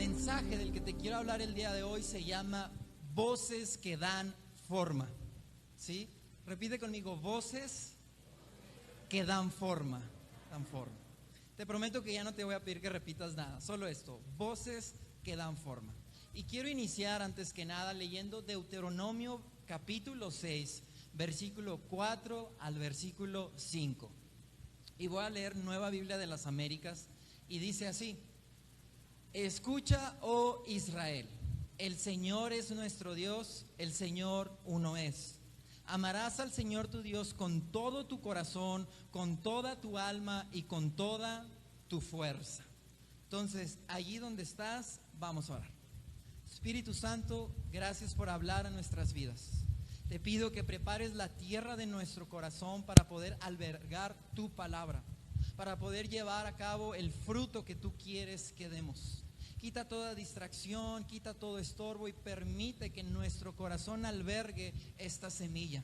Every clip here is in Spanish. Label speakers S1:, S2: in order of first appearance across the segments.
S1: mensaje del que te quiero hablar el día de hoy se llama Voces que dan forma. ¿Sí? Repite conmigo, voces que dan forma. Dan forma. Te prometo que ya no te voy a pedir que repitas nada, solo esto, voces que dan forma. Y quiero iniciar antes que nada leyendo Deuteronomio capítulo 6, versículo 4 al versículo 5. Y voy a leer Nueva Biblia de las Américas y dice así: Escucha, oh Israel, el Señor es nuestro Dios, el Señor uno es. Amarás al Señor tu Dios con todo tu corazón, con toda tu alma y con toda tu fuerza. Entonces, allí donde estás, vamos a orar. Espíritu Santo, gracias por hablar a nuestras vidas. Te pido que prepares la tierra de nuestro corazón para poder albergar tu palabra, para poder llevar a cabo el fruto que tú quieres que demos. Quita toda distracción, quita todo estorbo y permite que nuestro corazón albergue esta semilla.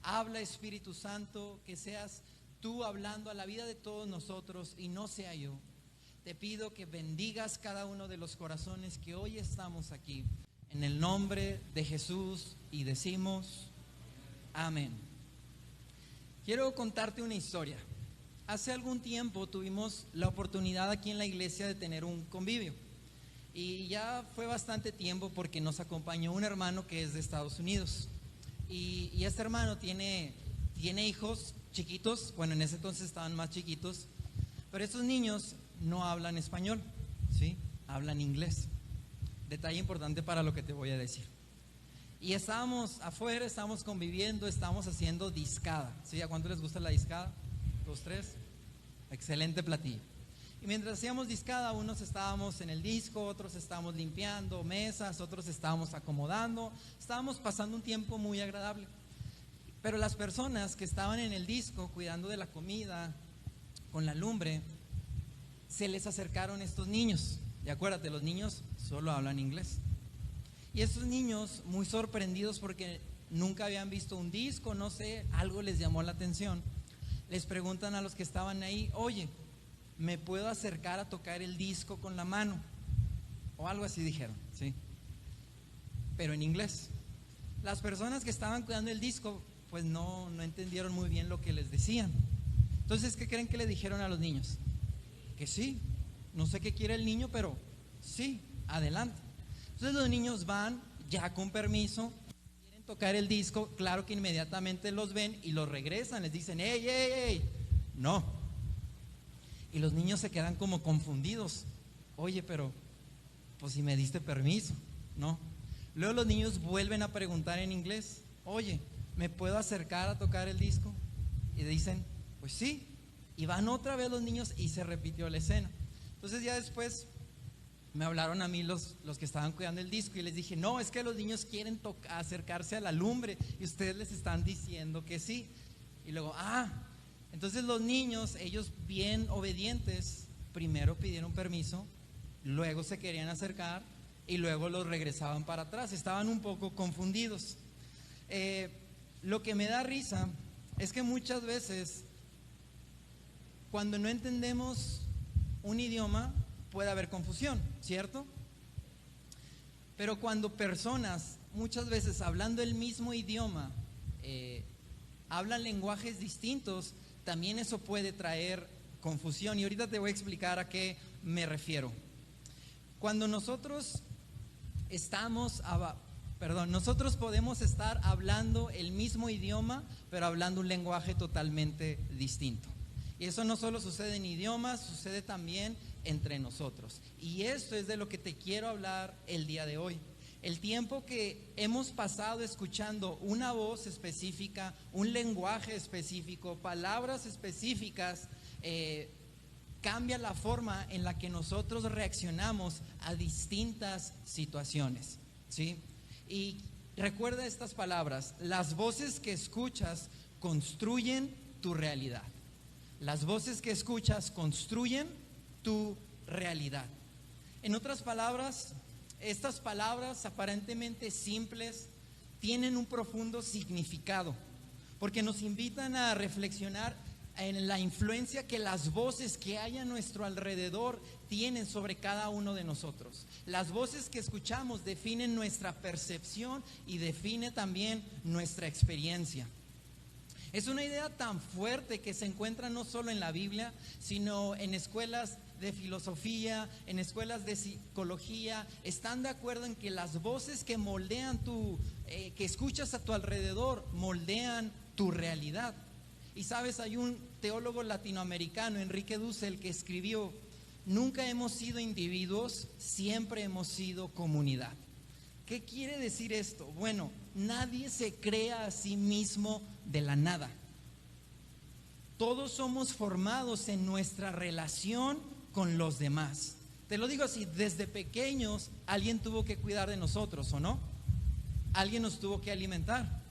S1: Habla, Espíritu Santo, que seas tú hablando a la vida de todos nosotros y no sea yo. Te pido que bendigas cada uno de los corazones que hoy estamos aquí. En el nombre de Jesús y decimos amén. Quiero contarte una historia. Hace algún tiempo tuvimos la oportunidad aquí en la iglesia de tener un convivio. Y ya fue bastante tiempo porque nos acompañó un hermano que es de Estados Unidos. Y este hermano tiene hijos chiquitos, bueno, en ese entonces estaban más chiquitos, pero estos niños no hablan español, ¿sí? Hablan inglés. Detalle importante para lo que te voy a decir. Y estábamos afuera, estábamos conviviendo, estábamos haciendo discada, ¿sí? ¿A cuánto les gusta la discada? 2, 3. Excelente platillo. Y mientras hacíamos discada, unos estábamos en el disco, otros estábamos limpiando mesas, otros estábamos acomodando, estábamos pasando un tiempo muy agradable. Pero las personas que estaban en el disco cuidando de la comida, con la lumbre, se les acercaron estos niños. Y acuérdate, los niños solo hablan inglés. Y estos niños, muy sorprendidos porque nunca habían visto un disco, no sé, algo les llamó la atención, les preguntan a los que estaban ahí: oye, ¿me puedo acercar a tocar el disco con la mano? O algo así dijeron, ¿sí? Pero en inglés. Las personas que estaban cuidando el disco pues no entendieron muy bien lo que les decían. Entonces, ¿qué creen que le dijeron a los niños? Que sí, no sé qué quiere el niño, pero sí, adelante. Entonces los niños van ya con permiso, quieren tocar el disco, claro que inmediatamente los ven y los regresan, les dicen: ¡ey, ey, ey! No. Y los niños se quedan como confundidos. Oye, pero pues si me diste permiso, ¿no? Luego los niños vuelven a preguntar en inglés: oye, ¿me puedo acercar a tocar el disco? Y dicen: pues sí. Y van otra vez los niños y se repitió la escena. Entonces ya después me hablaron a mí los que estaban cuidando el disco y les dije: no, es que los niños quieren acercarse a la lumbre y ustedes les están diciendo que sí. Y luego, entonces los niños, ellos bien obedientes, primero pidieron permiso, luego se querían acercar y luego los regresaban para atrás. Estaban un poco confundidos. Lo que me da risa es que muchas veces, cuando no entendemos un idioma, puede haber confusión, ¿cierto? Pero cuando personas, muchas veces hablando el mismo idioma, hablan lenguajes distintos, también eso puede traer confusión. Y ahorita te voy a explicar a qué me refiero. Cuando nosotros nosotros podemos estar hablando el mismo idioma, pero hablando un lenguaje totalmente distinto. Y eso no solo sucede en idiomas, sucede también entre nosotros. Y esto es de lo que te quiero hablar el día de hoy. El tiempo que hemos pasado escuchando una voz específica, un lenguaje específico, palabras específicas, cambia la forma en la que nosotros reaccionamos a distintas situaciones, ¿sí? Y recuerda estas palabras: las voces que escuchas construyen tu realidad. Las voces que escuchas construyen tu realidad. En otras palabras, estas palabras aparentemente simples tienen un profundo significado, porque nos invitan a reflexionar en la influencia que las voces que hay a nuestro alrededor tienen sobre cada uno de nosotros. Las voces que escuchamos definen nuestra percepción y define también nuestra experiencia. Es una idea tan fuerte que se encuentra no solo en la Biblia, sino en escuelas de filosofía, en escuelas de psicología. Están de acuerdo en que las voces que moldean que escuchas a tu alrededor, moldean tu realidad. Y sabes, hay un teólogo latinoamericano, Enrique Dussel, que escribió: nunca hemos sido individuos, siempre hemos sido comunidad. ¿Qué quiere decir esto? Bueno, nadie se crea a sí mismo de la nada. Todos somos formados en nuestra relación con los demás. Te lo digo así, desde pequeños alguien tuvo que cuidar de nosotros, ¿o no? Alguien nos tuvo que alimentar.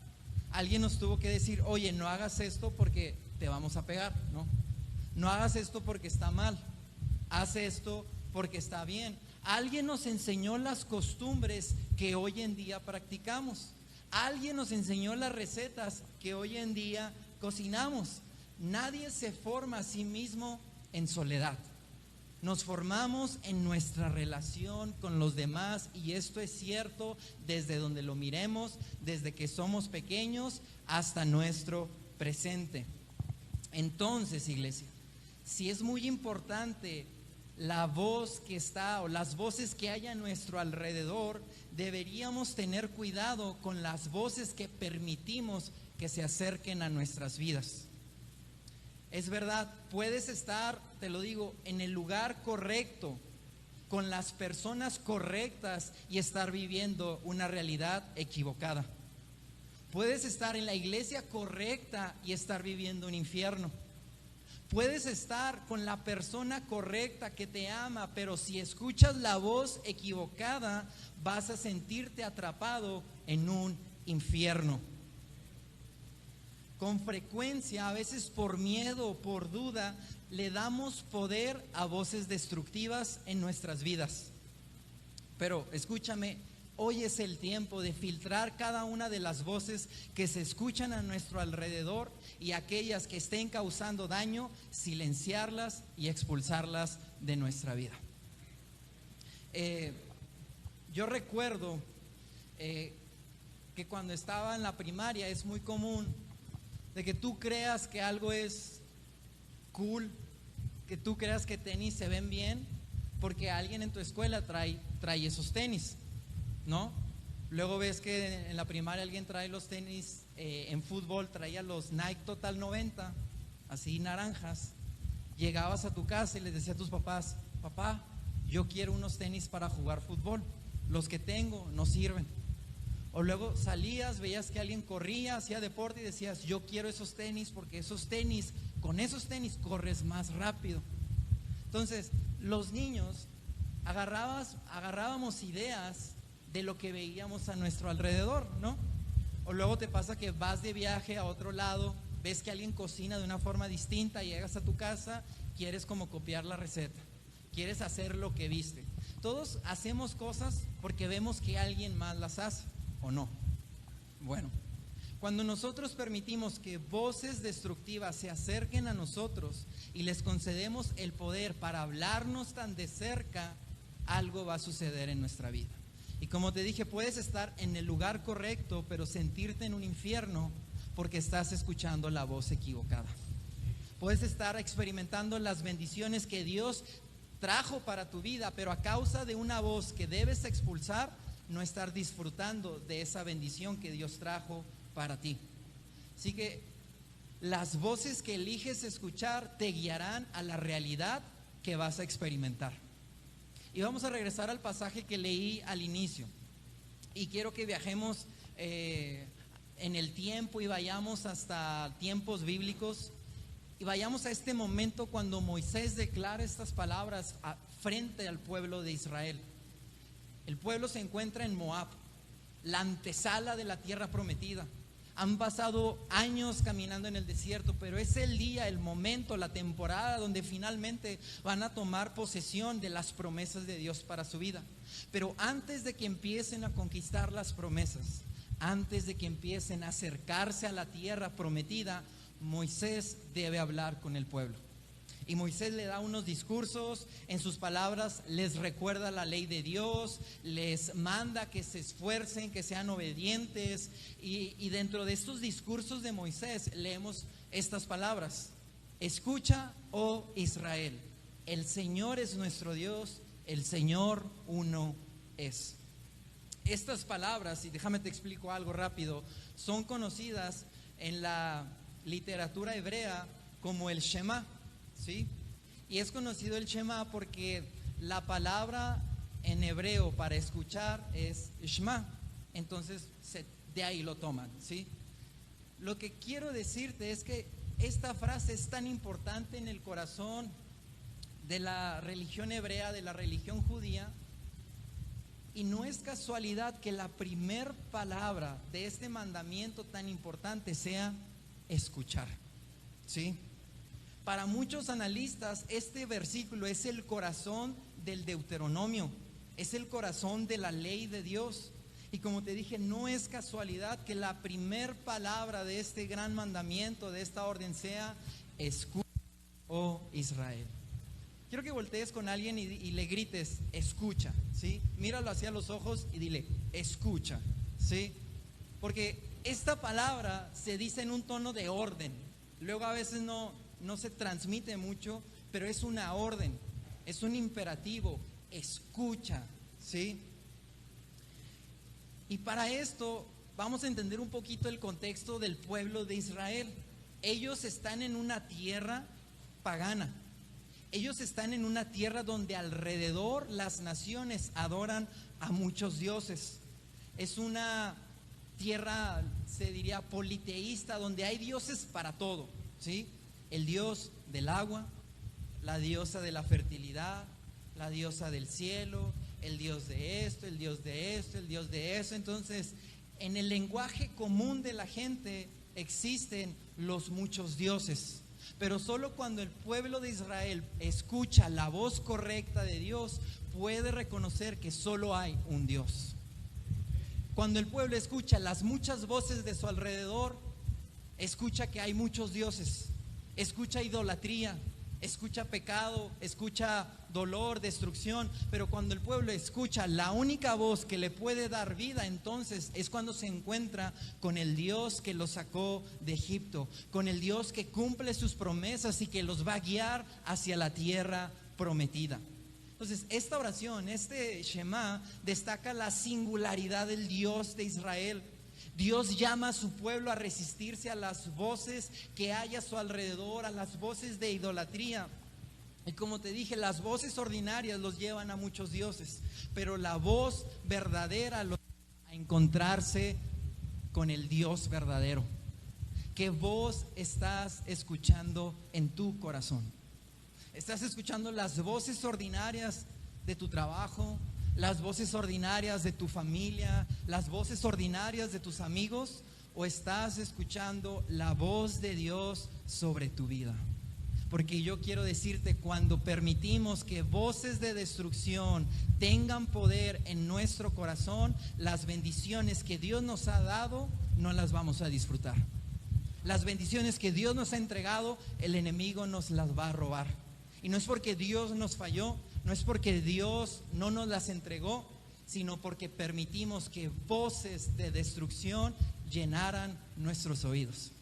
S1: Alguien nos tuvo que decir: oye, no hagas esto porque te vamos a pegar, ¿no? No hagas esto porque está mal. Haz esto porque está bien. Alguien nos enseñó las costumbres que hoy en día practicamos. Alguien nos enseñó las recetas que hoy en día cocinamos. Nadie se forma a sí mismo en soledad. Nos formamos en nuestra relación con los demás, y esto es cierto desde donde lo miremos, desde que somos pequeños hasta nuestro presente. Entonces, iglesia, sí es muy importante la voz que está, o las voces que hay a nuestro alrededor. Deberíamos tener cuidado con las voces que permitimos que se acerquen a nuestras vidas. Es verdad, puedes estar, te lo digo, en el lugar correcto, con las personas correctas, y estar viviendo una realidad equivocada. Puedes estar en la iglesia correcta y estar viviendo un infierno. Puedes estar con la persona correcta que te ama, pero si escuchas la voz equivocada, vas a sentirte atrapado en un infierno. Con frecuencia, a veces por miedo o por duda, le damos poder a voces destructivas en nuestras vidas. Pero escúchame, hoy es el tiempo de filtrar cada una de las voces que se escuchan a nuestro alrededor, y aquellas que estén causando daño, silenciarlas y expulsarlas de nuestra vida. Yo recuerdo que cuando estaba en la primaria es muy común de que tú creas que algo es cool, que tú creas que tenis se ven bien porque alguien en tu escuela trae esos tenis, ¿no? Luego ves que en la primaria alguien trae los tenis, en fútbol traía los Nike Total 90, así naranjas. Llegabas a tu casa y les decías a tus papás: papá, yo quiero unos tenis para jugar fútbol, los que tengo no sirven. O luego salías, veías que alguien corría, hacía deporte, y decías: yo quiero esos tenis porque con esos tenis corres más rápido. Entonces, los niños agarrábamos ideas de lo que veíamos a nuestro alrededor, ¿no? O luego te pasa que vas de viaje a otro lado, ves que alguien cocina de una forma distinta, llegas a tu casa, quieres como copiar la receta, quieres hacer lo que viste. Todos hacemos cosas porque vemos que alguien más las hace, ¿o no? Bueno, cuando nosotros permitimos que voces destructivas se acerquen a nosotros y les concedemos el poder para hablarnos tan de cerca, algo va a suceder en nuestra vida. Y como te dije, puedes estar en el lugar correcto, pero sentirte en un infierno porque estás escuchando la voz equivocada. Puedes estar experimentando las bendiciones que Dios trajo para tu vida, pero a causa de una voz que debes expulsar, no estar disfrutando de esa bendición que Dios trajo para ti. Así que las voces que eliges escuchar te guiarán a la realidad que vas a experimentar. Y vamos a regresar al pasaje que leí al inicio, y quiero que viajemos en el tiempo y vayamos hasta tiempos bíblicos, y vayamos a este momento cuando Moisés declara estas palabras frente al pueblo de Israel. El pueblo se encuentra en Moab, la antesala de la tierra prometida. Han pasado años caminando en el desierto, pero es el día, el momento, la temporada donde finalmente van a tomar posesión de las promesas de Dios para su vida. Pero antes de que empiecen a conquistar las promesas, antes de que empiecen a acercarse a la tierra prometida, Moisés debe hablar con el pueblo. Y Moisés le da unos discursos, en sus palabras les recuerda la ley de Dios, les manda que se esfuercen, que sean obedientes. Y dentro de estos discursos de Moisés leemos estas palabras: escucha, oh Israel, el Señor es nuestro Dios, el Señor uno es. Estas palabras, y déjame te explico algo rápido, son conocidas en la literatura hebrea como el Shema. ¿Sí? Y es conocido el Shema porque la palabra en hebreo para escuchar es Shema. Entonces de ahí lo toman, ¿sí? Lo que quiero decirte es que esta frase es tan importante en el corazón de la religión hebrea, de la religión judía. Y no es casualidad que la primer palabra de este mandamiento tan importante sea escuchar, ¿sí? Para muchos analistas, este versículo es el corazón del Deuteronomio, es el corazón de la ley de Dios. Y como te dije, no es casualidad que la primer palabra de este gran mandamiento, de esta orden, sea escucha, oh Israel. Quiero que voltees con alguien y le grites, escucha, ¿sí? Míralo hacia los ojos y dile, escucha, ¿sí? Porque esta palabra se dice en un tono de orden. Luego a veces no se transmite mucho, pero es una orden, es un imperativo, escucha, ¿sí? Y para esto vamos a entender un poquito el contexto del pueblo de Israel. Ellos están en una tierra pagana, ellos están en una tierra donde alrededor las naciones adoran a muchos dioses. Es una tierra, se diría, politeísta, donde hay dioses para todo, ¿sí? El dios del agua, la diosa de la fertilidad, la diosa del cielo, el dios de esto, el dios de esto, el dios de eso. Entonces, en el lenguaje común de la gente existen los muchos dioses, pero solo cuando el pueblo de Israel escucha la voz correcta de Dios, puede reconocer que solo hay un Dios. Cuando el pueblo escucha las muchas voces de su alrededor, escucha que hay muchos dioses. Escucha idolatría, escucha pecado, escucha dolor, destrucción. Pero cuando el pueblo escucha la única voz que le puede dar vida, entonces es cuando se encuentra con el Dios que los sacó de Egipto, con el Dios que cumple sus promesas y que los va a guiar hacia la tierra prometida. Entonces, esta oración, este Shema, destaca la singularidad del Dios de Israel. Dios llama a su pueblo a resistirse a las voces que hay a su alrededor, a las voces de idolatría. Y como te dije, las voces ordinarias los llevan a muchos dioses, pero la voz verdadera los lleva a encontrarse con el Dios verdadero. ¿Qué voz estás escuchando en tu corazón? ¿Estás escuchando las voces ordinarias de tu trabajo, las voces ordinarias de tu familia, las voces ordinarias de tus amigos? ¿O estás escuchando la voz de Dios sobre tu vida? Porque yo quiero decirte, cuando permitimos que voces de destrucción tengan poder en nuestro corazón, las bendiciones que Dios nos ha dado no las vamos a disfrutar. Las bendiciones que Dios nos ha entregado, el enemigo nos las va a robar. Y no es porque Dios nos falló, no es porque Dios no nos las entregó, sino porque permitimos que voces de destrucción llenaran nuestros oídos.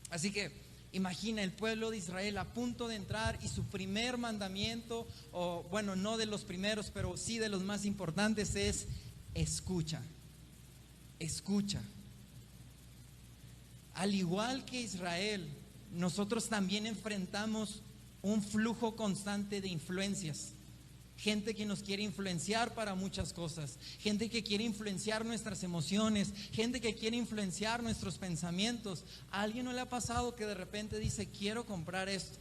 S1: Así que imagina el pueblo de Israel a punto de entrar y su primer mandamiento, o bueno, no de los primeros, pero sí de los más importantes, es escucha, escucha. Al igual que Israel, nosotros también enfrentamos un flujo constante de influencias. Gente que nos quiere influenciar para muchas cosas, gente que quiere influenciar nuestras emociones, gente que quiere influenciar nuestros pensamientos. ¿A alguien no le ha pasado que de repente dice, quiero comprar esto?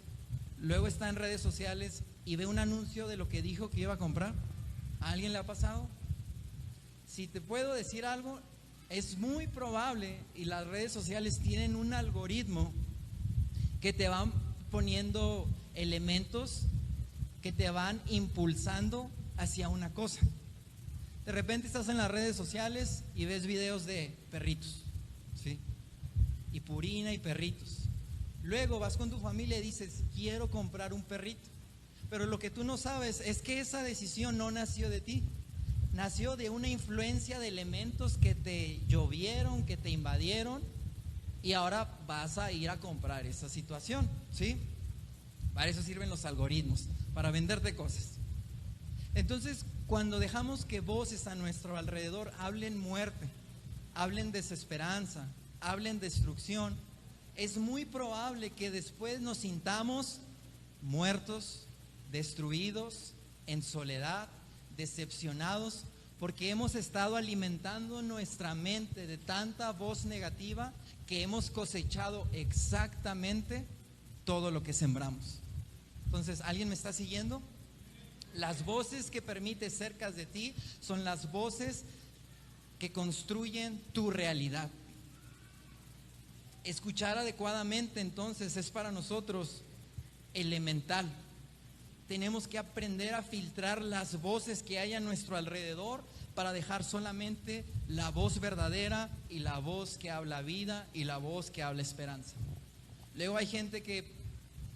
S1: Luego está en redes sociales y ve un anuncio de lo que dijo que iba a comprar. ¿A alguien le ha pasado? Si te puedo decir algo, es muy probable, y las redes sociales tienen un algoritmo que te van poniendo elementos que te van impulsando hacia una cosa. De repente estás en las redes sociales y ves videos de perritos, ¿sí? Y purina y perritos. Luego vas con tu familia y dices, quiero comprar un perrito. Pero lo que tú no sabes es que esa decisión no nació de ti. Nació de una influencia de elementos que te llovieron, que te invadieron, y ahora vas a ir a comprar esa situación, ¿sí? Para eso sirven los algoritmos, para venderte cosas. Entonces, cuando dejamos que voces a nuestro alrededor hablen muerte, hablen desesperanza, hablen destrucción, es muy probable que después nos sintamos muertos, destruidos, en soledad, decepcionados, porque hemos estado alimentando nuestra mente de tanta voz negativa que hemos cosechado exactamente todo lo que sembramos. Entonces, ¿alguien me está siguiendo? Las voces que permites cerca de ti son las voces que construyen tu realidad. Escuchar adecuadamente, entonces, es para nosotros elemental. Tenemos que aprender a filtrar las voces que hay a nuestro alrededor para dejar solamente la voz verdadera y la voz que habla vida y la voz que habla esperanza. Luego hay gente que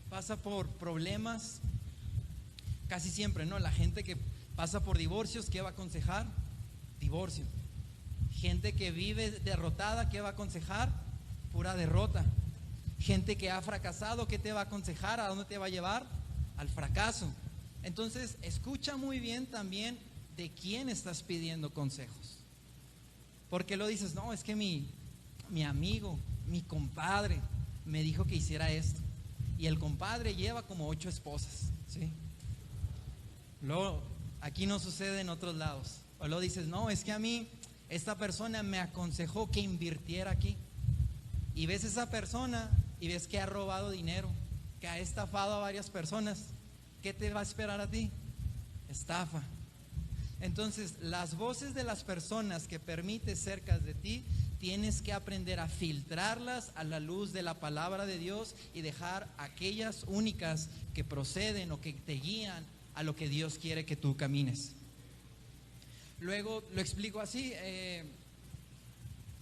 S1: pasa por problemas, casi siempre, ¿no? La gente que pasa por divorcios, ¿qué va a aconsejar? Divorcio. Gente que vive derrotada, ¿qué va a aconsejar? Pura derrota. Gente que ha fracasado, ¿qué te va a aconsejar? ¿A dónde te va a llevar? Al fracaso. Entonces, escucha muy bien también de quién estás pidiendo consejos. Porque lo dices, no, es que mi amigo, mi compadre me dijo que hiciera esto. Y el compadre lleva como 8 esposas, ¿sí? Luego, aquí no sucede en otros lados. O lo dices, no, es que a mí esta persona me aconsejó que invirtiera aquí. Y ves esa persona y ves que ha robado dinero, que ha estafado a varias personas. ¿Qué te va a esperar a ti? Estafa. Entonces, las voces de las personas que permites cerca de ti, tienes que aprender a filtrarlas a la luz de la palabra de Dios y dejar aquellas únicas que proceden o que te guían a lo que Dios quiere que tú camines. Luego lo explico así,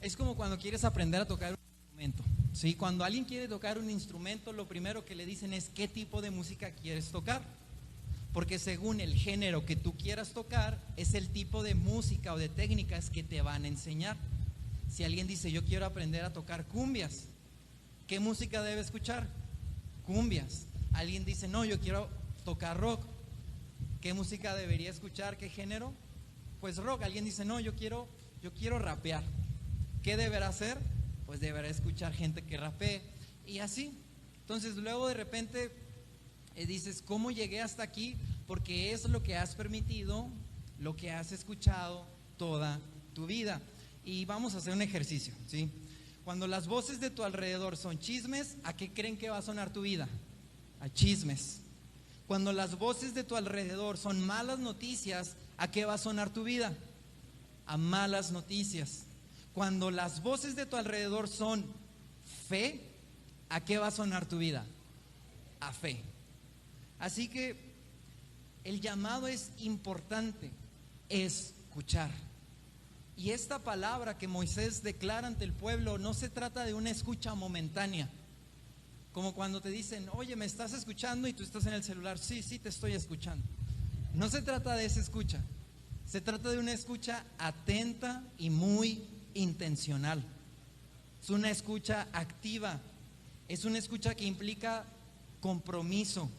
S1: es como cuando quieres aprender a tocar un instrumento, ¿sí? Cuando alguien quiere tocar un instrumento, lo primero que le dicen es qué tipo de música quieres tocar, porque según el género que tú quieras tocar, es el tipo de música o de técnicas que te van a enseñar. Si alguien dice, yo quiero aprender a tocar cumbias, ¿qué música debe escuchar? Cumbias. Alguien dice, no, yo quiero tocar rock, ¿qué música debería escuchar? ¿Qué género? Pues rock. Alguien dice, no, yo quiero rapear, ¿qué deberá hacer? Pues deberá escuchar gente que rapee, y así. Entonces luego de repente dices, ¿cómo llegué hasta aquí? Porque es lo que has permitido, lo que has escuchado toda tu vida. Y vamos a hacer un ejercicio, ¿sí? Cuando las voces de tu alrededor son chismes, ¿a qué creen que va a sonar tu vida? A chismes. Cuando las voces de tu alrededor son malas noticias, ¿a qué va a sonar tu vida? A malas noticias. Cuando las voces de tu alrededor son fe, ¿a qué va a sonar tu vida? A fe. Así que el llamado es importante, escuchar. Y esta palabra que Moisés declara ante el pueblo no se trata de una escucha momentánea, como cuando te dicen, oye, ¿me estás escuchando? Y tú estás en el celular, sí, te estoy escuchando. No se trata de esa escucha, se trata de una escucha atenta y muy intencional. Es una escucha activa, es una escucha que implica compromiso,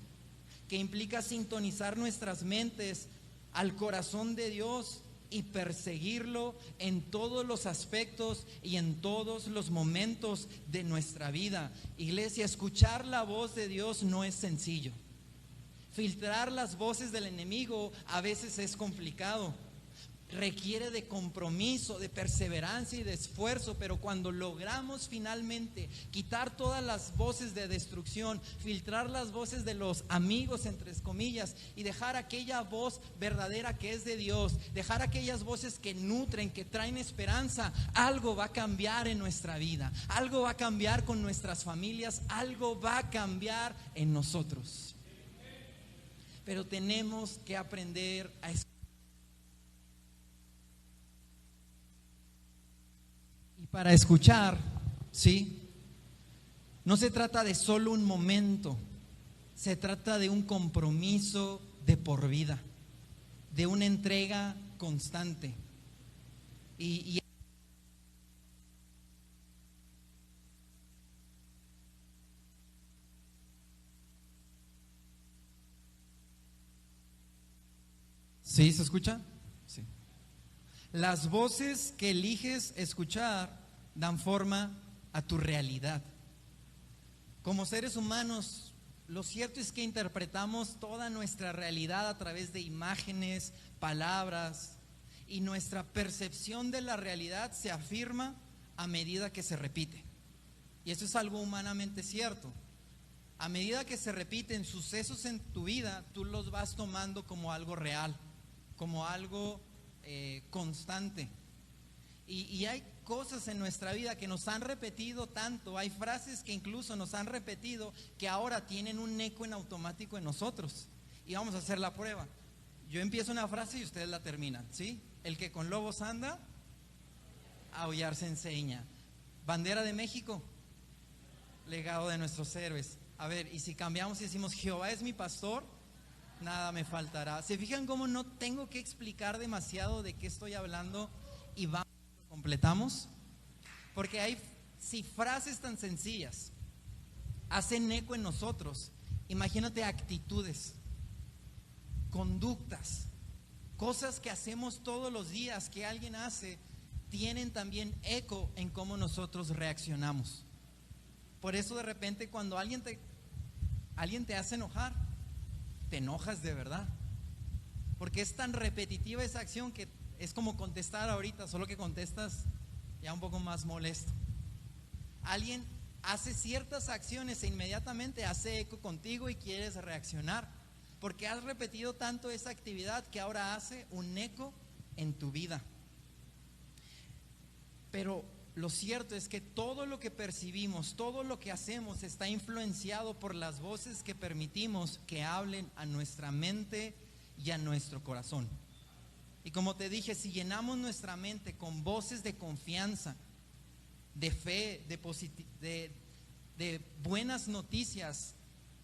S1: que implica sintonizar nuestras mentes al corazón de Dios y perseguirlo en todos los aspectos y en todos los momentos de nuestra vida. Iglesia, escuchar la voz de Dios no es sencillo. Filtrar las voces del enemigo a veces es complicado. Requiere de compromiso, de perseverancia y de esfuerzo, pero cuando logramos finalmente quitar todas las voces de destrucción, filtrar las voces de los amigos, entre comillas, y dejar aquella voz verdadera que es de Dios, dejar aquellas voces que nutren, que traen esperanza, algo va a cambiar en nuestra vida, algo va a cambiar con nuestras familias, algo va a cambiar en nosotros. Pero tenemos que aprender a escuchar. Para escuchar, ¿sí? No se trata de solo un momento, se trata de un compromiso de por vida, de una entrega constante. Y ¿sí se escucha? Sí. Las voces que eliges escuchar dan forma a tu realidad. Como seres humanos, lo cierto es que interpretamos toda nuestra realidad a través de imágenes, palabras, y nuestra percepción de la realidad se afirma a medida que se repite. Y eso es algo humanamente cierto. A medida que se repiten sucesos en tu vida, tú los vas tomando como algo real, como algo constante. Y hay cosas en nuestra vida que nos han repetido tanto, hay frases que incluso nos han repetido que ahora tienen un eco en automático en nosotros. Y vamos a hacer la prueba. Yo empiezo una frase y ustedes la terminan, ¿sí? El que con lobos anda, a aullar se enseña. Bandera de México, legado de nuestros héroes. A ver, y si cambiamos y decimos Jehová es mi pastor, nada me faltará. ¿Se fijan cómo no tengo que explicar demasiado de qué estoy hablando y vamos, completamos? Porque hay, si frases tan sencillas hacen eco en nosotros, imagínate actitudes, conductas, cosas que hacemos todos los días, que alguien hace, tienen también eco en cómo nosotros reaccionamos. Por eso de repente cuando alguien te hace enojar, te enojas de verdad, porque es tan repetitiva esa acción que es como contestar ahorita, solo que contestas ya un poco más molesto. Alguien hace ciertas acciones e inmediatamente hace eco contigo y quieres reaccionar, porque has repetido tanto esa actividad que ahora hace un eco en tu vida. Pero lo cierto es que todo lo que percibimos, todo lo que hacemos está influenciado por las voces que permitimos que hablen a nuestra mente y a nuestro corazón. Y como te dije, si llenamos nuestra mente con voces de confianza, de fe, de buenas noticias,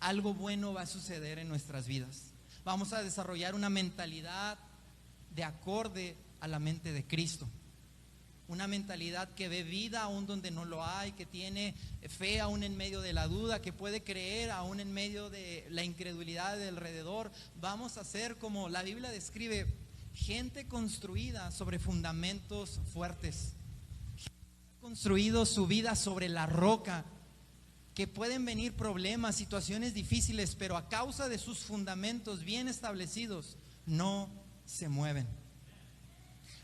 S1: algo bueno va a suceder en nuestras vidas. Vamos a desarrollar una mentalidad de acorde a la mente de Cristo. Una mentalidad que ve vida aún donde no lo hay, que tiene fe aún en medio de la duda, que puede creer aún en medio de la incredulidad de alrededor. Vamos a ser, como la Biblia describe, gente construida sobre fundamentos fuertes, construido su vida sobre la roca, que pueden venir problemas, situaciones difíciles, pero a causa de sus fundamentos bien establecidos, no se mueven.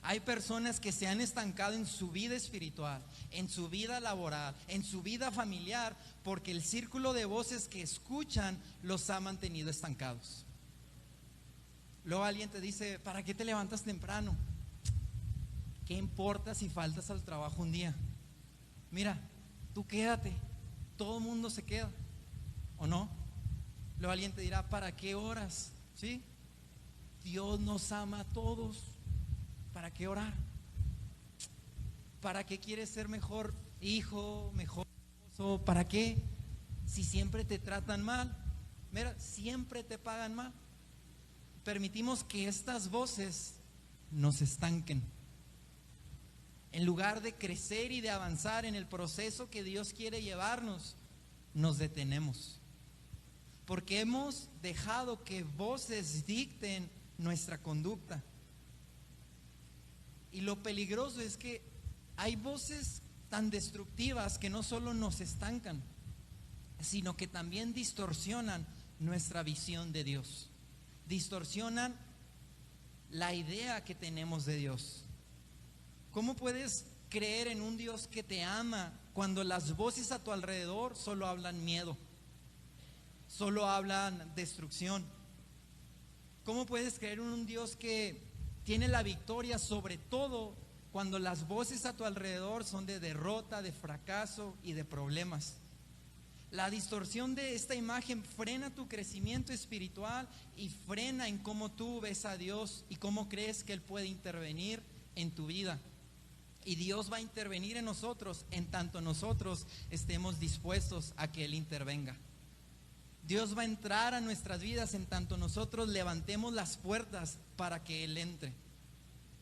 S1: Hay personas que se han estancado en su vida espiritual, en su vida laboral, en su vida familiar, porque el círculo de voces que escuchan los ha mantenido estancados. Luego alguien te dice, ¿para qué te levantas temprano? ¿Qué importa si faltas al trabajo un día? Mira, tú quédate, todo el mundo se queda, ¿o no? Luego alguien te dirá, ¿para qué oras? ¿Sí? Dios nos ama a todos. ¿Para qué orar? ¿Para qué quieres ser mejor hijo, mejor esposo? ¿Para qué? Si siempre te tratan mal, mira, siempre te pagan mal. Permitimos que estas voces nos estanquen. En lugar de crecer y de avanzar en el proceso que Dios quiere llevarnos, nos detenemos. Porque hemos dejado que voces dicten nuestra conducta. Y lo peligroso es que hay voces tan destructivas que no solo nos estancan, sino que también distorsionan nuestra visión de Dios, distorsionan la idea que tenemos de Dios. ¿Cómo puedes creer en un Dios que te ama cuando las voces a tu alrededor solo hablan miedo, solo hablan destrucción? ¿Cómo puedes creer en un Dios que tiene la victoria sobre todo cuando las voces a tu alrededor son de derrota, de fracaso y de problemas? La distorsión de esta imagen frena tu crecimiento espiritual y frena en cómo tú ves a Dios y cómo crees que Él puede intervenir en tu vida. Y Dios va a intervenir en nosotros en tanto nosotros estemos dispuestos a que Él intervenga. Dios va a entrar a nuestras vidas en tanto nosotros levantemos las puertas para que Él entre.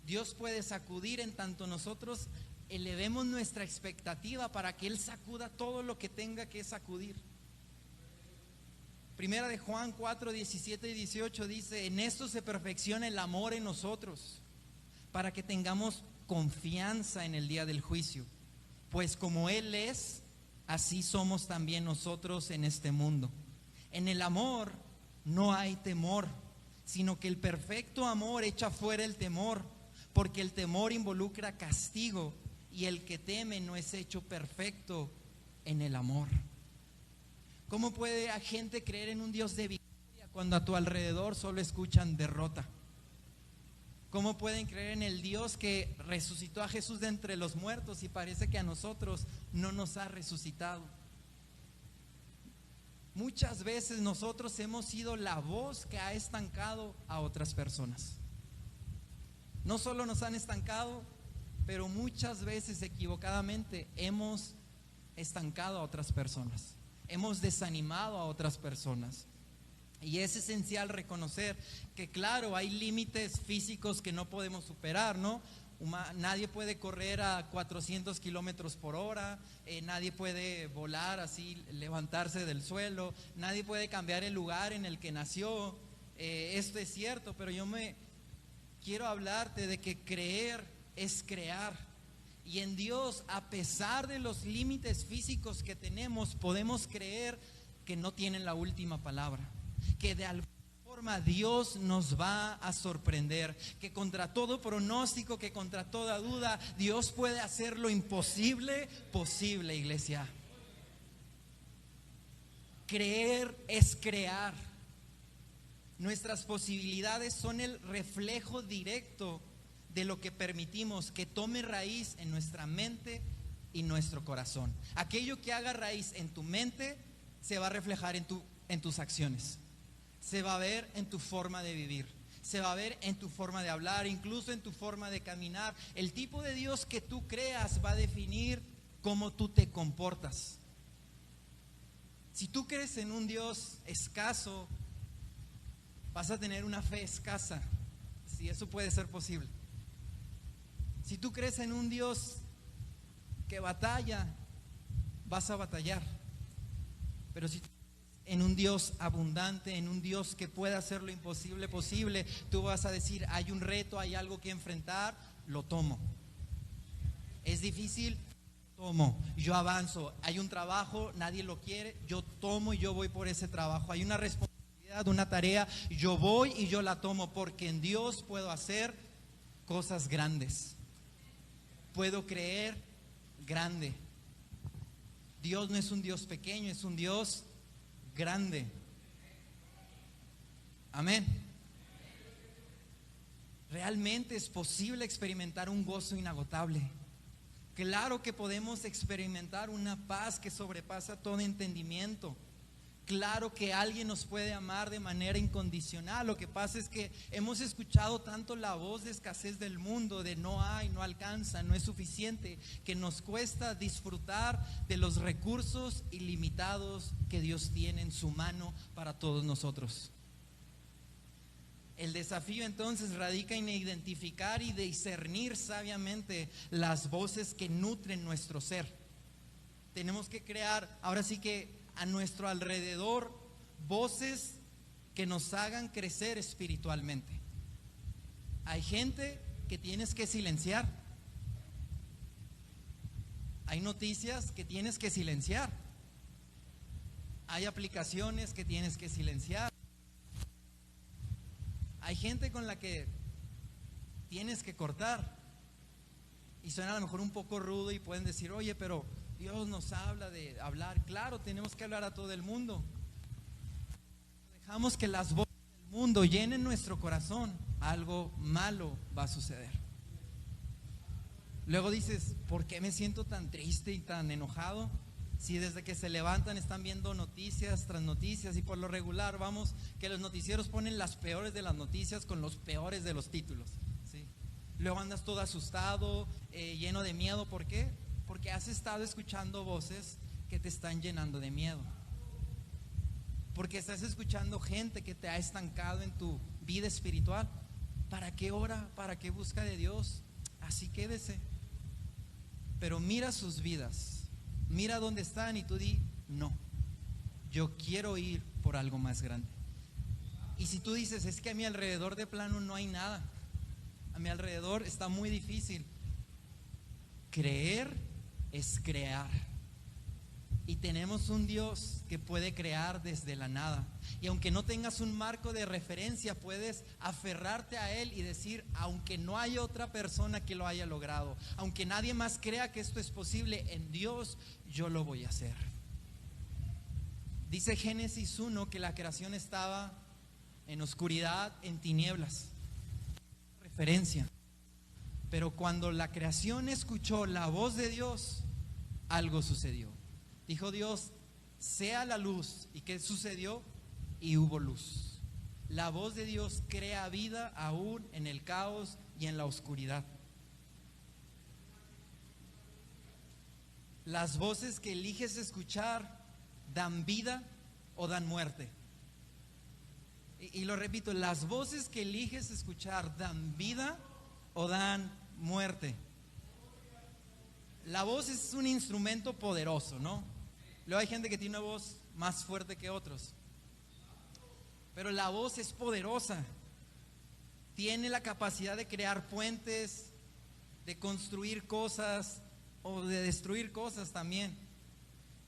S1: Dios puede sacudir en tanto nosotros elevemos nuestra expectativa para que Él sacuda todo lo que tenga que sacudir. Primera de Juan 4, 17 y 18 dice: en esto se perfecciona el amor en nosotros, para que tengamos confianza en el día del juicio. Pues como Él es, así somos también nosotros en este mundo. En el amor no hay temor, sino que el perfecto amor echa fuera el temor, porque el temor involucra castigo, y el que teme no es hecho perfecto en el amor. ¿Cómo puede la gente creer en un Dios de victoria cuando a tu alrededor solo escuchan derrota? ¿Cómo pueden creer en el Dios que resucitó a Jesús de entre los muertos y parece que a nosotros no nos ha resucitado? Muchas veces nosotros hemos sido la voz que ha estancado a otras personas. No solo nos han estancado, pero muchas veces equivocadamente hemos estancado a otras personas. Hemos desanimado a otras personas. Y es esencial reconocer que, claro, hay límites físicos que no podemos superar, ¿no? Nadie puede correr a 400 kilómetros por hora, nadie puede volar así, levantarse del suelo, nadie puede cambiar el lugar en el que nació. Esto es cierto, pero yo quiero hablarte de que creer es crear. Y en Dios, a pesar de los límites físicos que tenemos, podemos creer que no tienen la última palabra, que de alguna forma Dios nos va a sorprender, que contra todo pronóstico, que contra toda duda, Dios puede hacer lo imposible posible, iglesia. Creer es crear. Nuestras posibilidades son el reflejo directo de lo que permitimos que tome raíz en nuestra mente y nuestro corazón. Aquello que haga raíz en tu mente se va a reflejar en tus acciones. Se va a ver en tu forma de vivir, se va a ver en tu forma de hablar, incluso en tu forma de caminar. El tipo de Dios que tú creas va a definir cómo tú te comportas. Si tú crees en un Dios escaso, vas a tener una fe escasa, si eso puede ser posible. Si tú crees en un Dios que batalla, vas a batallar. Pero si en un Dios abundante, en un Dios que puede hacer lo imposible posible, tú vas a decir: hay un reto, hay algo que enfrentar, lo tomo. Es difícil, tomo, yo avanzo. Hay un trabajo, nadie lo quiere, yo tomo y yo voy por ese trabajo. Hay una responsabilidad, una tarea, yo voy y yo la tomo, porque en Dios puedo hacer cosas grandes. Puedo creer grande. Dios no es un Dios pequeño, es un Dios grande. Amén. Realmente es posible experimentar un gozo inagotable. Claro que podemos experimentar una paz que sobrepasa todo entendimiento. Claro que alguien nos puede amar de manera incondicional. Lo que pasa es que hemos escuchado tanto la voz de escasez del mundo, de no hay, no alcanza, no es suficiente, que nos cuesta disfrutar de los recursos ilimitados que Dios tiene en su mano para todos nosotros. El desafío entonces radica en identificar y discernir sabiamente las voces que nutren nuestro ser. Tenemos que crear, ahora sí que a nuestro alrededor, voces que nos hagan crecer espiritualmente. Hay gente que tienes que silenciar. Hay noticias que tienes que silenciar. Hay aplicaciones que tienes que silenciar. Hay gente con la que tienes que cortar. Y suena a lo mejor un poco rudo y pueden decir: oye, pero Dios nos habla de hablar. Claro, tenemos que hablar a todo el mundo. Dejamos que las voces del mundo llenen nuestro corazón, algo malo va a suceder. Luego dices: ¿por qué me siento tan triste y tan enojado? Si desde que se levantan están viendo noticias tras noticias, y por lo regular vamos que los noticieros ponen las peores de las noticias con los peores de los títulos, ¿sí? luego andas todo asustado, lleno de miedo. ¿Por qué? Porque has estado escuchando voces que te están llenando de miedo. Porque estás escuchando gente que te ha estancado en tu vida espiritual. ¿Para qué ora? ¿Para qué busca de Dios? Así quédese. Pero mira sus vidas, mira dónde están y tú di, no, yo quiero ir por algo más grande. Y si tú dices, es que a mi alrededor de plano no hay nada, a mi alrededor está muy difícil. Creer es crear. Y tenemos un Dios que puede crear desde la nada. Y aunque no tengas un marco de referencia, puedes aferrarte a Él y decir, aunque no haya otra persona que lo haya logrado, aunque nadie más crea que esto es posible, en Dios yo lo voy a hacer. Dice Génesis 1 que la creación estaba en oscuridad, en tinieblas. Referencia. Pero cuando la creación escuchó la voz de Dios, algo sucedió. Dijo Dios, sea la luz. ¿Y qué sucedió? Y hubo luz. La voz de Dios crea vida aún en el caos y en la oscuridad. Las voces que eliges escuchar dan vida o dan muerte. Y lo repito, las voces que eliges escuchar dan vida o dan muerte. La voz es un instrumento poderoso, ¿no? Luego hay gente que tiene una voz más fuerte que otros, pero la voz es poderosa. Tiene la capacidad de crear puentes, de construir cosas o de destruir cosas también.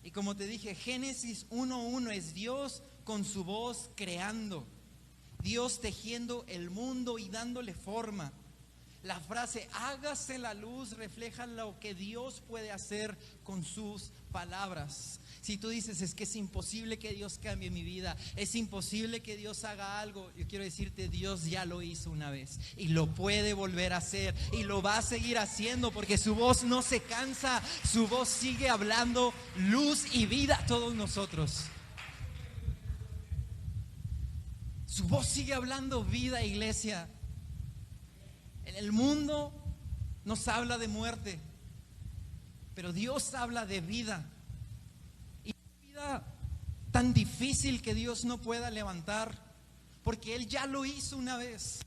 S1: Y como te dije, Génesis 1:1 es Dios con su voz creando, Dios tejiendo el mundo y dándole forma. La frase hágase la luz refleja lo que Dios puede hacer con sus palabras. Si tú dices, es que es imposible que Dios cambie mi vida, es imposible que Dios haga algo, yo quiero decirte, Dios ya lo hizo una vez y lo puede volver a hacer y lo va a seguir haciendo, porque su voz no se cansa, su voz sigue hablando luz y vida a todos nosotros. Su voz sigue hablando vida, iglesia. En el mundo nos habla de muerte, pero Dios habla de vida. Y vida tan difícil que Dios no pueda levantar, porque Él ya lo hizo una vez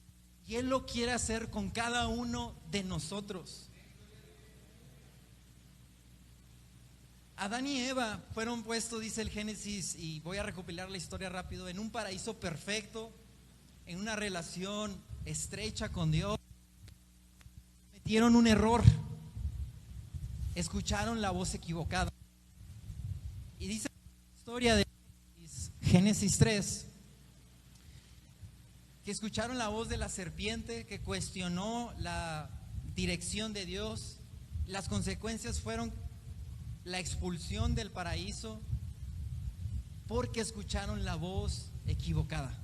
S1: y Él lo quiere hacer con cada uno de nosotros. Adán y Eva fueron puestos, dice el Génesis, y voy a recopilar la historia rápido, en un paraíso perfecto, en una relación estrecha con Dios. Cometieron un error, escucharon la voz equivocada. Y dice la historia de Génesis 3 que escucharon la voz de la serpiente que cuestionó la dirección de Dios. Las consecuencias fueron la expulsión del paraíso porque escucharon la voz equivocada.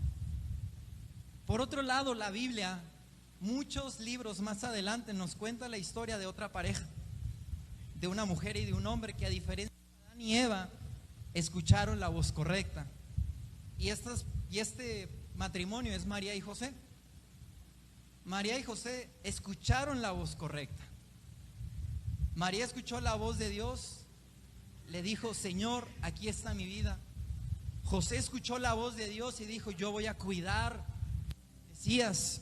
S1: Por otro lado, la Biblia, muchos libros más adelante, nos cuenta la historia de otra pareja, de una mujer y de un hombre que, a diferencia de Adán y Eva, escucharon la voz correcta. Y este matrimonio es María y José. María y José escucharon la voz correcta. María escuchó la voz de Dios, le dijo, Señor, aquí está mi vida. José escuchó la voz de Dios y dijo, yo voy a cuidar Mesías.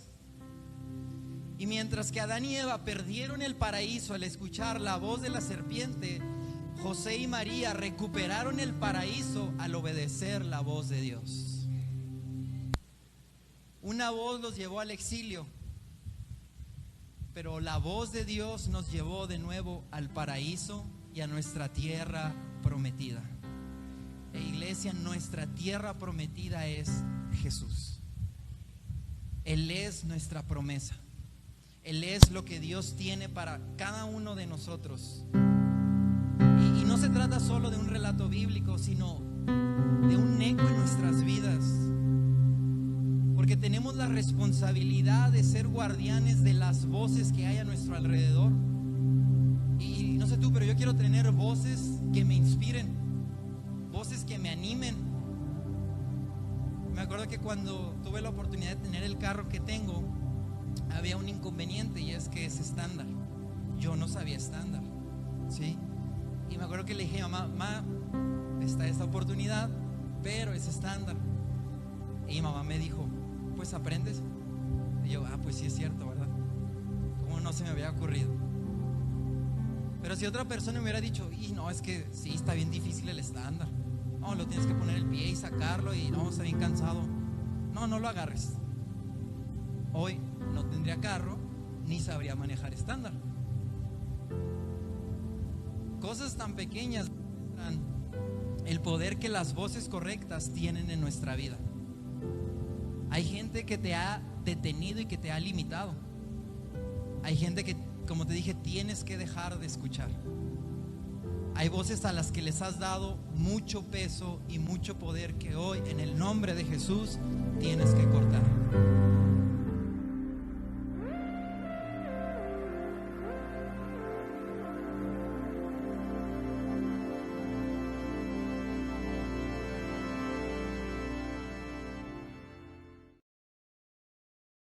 S1: Y mientras que Adán y Eva perdieron el paraíso al escuchar la voz de la serpiente, José y María recuperaron el paraíso al obedecer la voz de Dios. Una voz los llevó al exilio, pero la voz de Dios nos llevó de nuevo al paraíso y a nuestra tierra prometida. E iglesia, nuestra tierra prometida es Jesús. Él es nuestra promesa. Él es lo que Dios tiene para cada uno de nosotros. Y no se trata solo de un relato bíblico, sino de un eco en nuestras vidas. Porque tenemos la responsabilidad de ser guardianes de las voces que hay a nuestro alrededor. Y no sé tú, pero yo quiero tener voces que me inspiren, voces que me animen. Me acuerdo que cuando tuve la oportunidad de tener el carro que tengo, había un inconveniente, y es que es estándar. Yo no sabía estándar, ¿sí? Y me acuerdo que le dije a mamá, está esta oportunidad, pero es estándar. Y mi mamá me dijo, pues aprendes. Y yo, pues sí es cierto, ¿verdad? Como no se me había ocurrido. Pero si otra persona me hubiera dicho, y no, es que sí, está bien difícil el estándar. No, lo tienes que poner el pie y sacarlo, y no, está bien cansado. No, no lo agarres. Hoy no tendría carro, ni sabría manejar estándar. Cosas tan pequeñas muestran el poder que las voces correctas tienen en nuestra vida. Hay gente que te ha detenido y que te ha limitado. Hay gente que, como te dije, tienes que dejar de escuchar. Hay voces a las que les has dado mucho peso y mucho poder que hoy, en el nombre de Jesús, tienes que cortar.